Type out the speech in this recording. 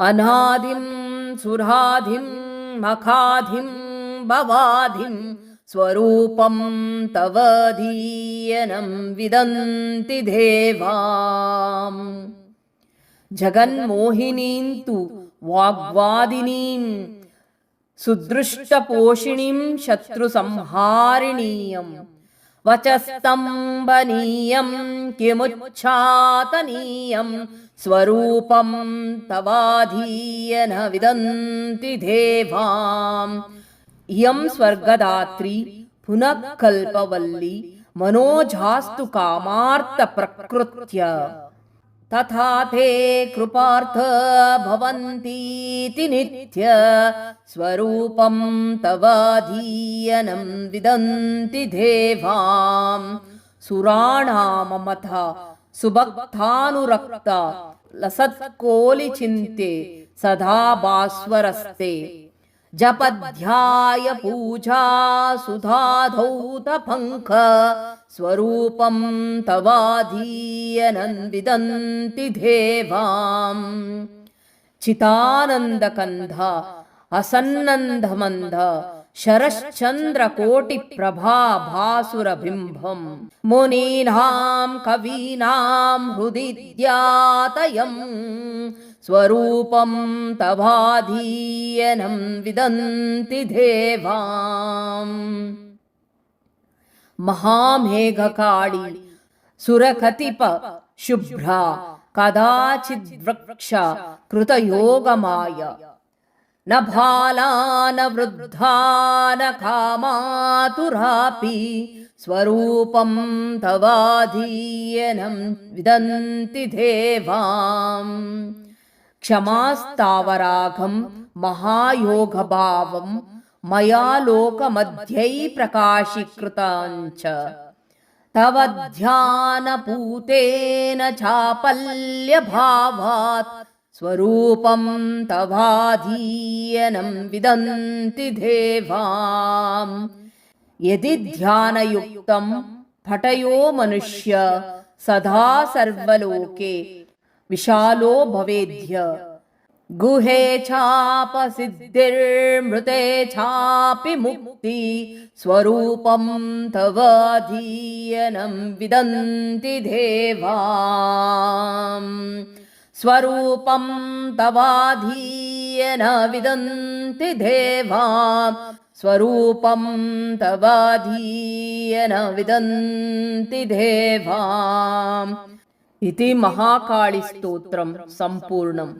अनादिं सुराधिं मखाधिं भवाधिं स्वरूपं तवधीयनं विदन्ति देवाम् जगन्मोहिनीं तु वाग्वादिनीं सुदृष्टपोषिणीं शत्रुसंहारिणीयं वचस्तम्भनीयं किमुच्चातनीयं स्वरूपं तवाधीयन विदन्ति देवाम् इयं स्वर्गदात्री पुनः कल्पवल्ली मनोजास्तु कामार्तप्रकृत्य तथा ते कृपार्थ भवन्तीति नित्य स्वरूपं तवाधीयनं विदन्ति देवाम् सुराणाममथ सुभक्तानुरक्ता लसत्कोलिचिन्ते सदा भास्वरस्ते जपध्याय पूजा सुधाधौतपङ्ख स्वरूपं तवाधीयनं विदन्ति देवाम् चितानन्दकन्ध असन्नन्धमन्द शरश्चन्द्रकोटिप्रभाभासुरबिम्बं मुनीनां कवीनां हृदि ध्यातयम् स्वरूपं तवाधीयनं विदन्ति देवाम् महामेघकाळी सुरकतिप शुभ्रा कदाचिद्वृक्ष कृतयोगमाय न बाला न वृद्धा न कामातुरापि स्वरूपं तवाधीयनं विदन्ति देवाम् क्षमास्तावरागं महायोगभावं मया लोकमध्यै प्रकाशीकृताञ्च तव ध्यानपूतेन चापल्यभावात् स्वरूपं तवाधीयनं विदन्ति देवाम् यदि ध्यानयुक्तं पठयो मनुष्य सदा सर्वलोके विशालो भवेद्य गुहे चापसिद्धिर्मृते चापि मुक्ति स्वरूपं तवाधीयनं विदन्ति देवाम् स्वरूपं तवाधीयन विदन्ति देवाम् स्वरूपं तवाधीयन विदन्ति देवाम् इति महाकाळीस्तोत्रं सम्पूर्णम्।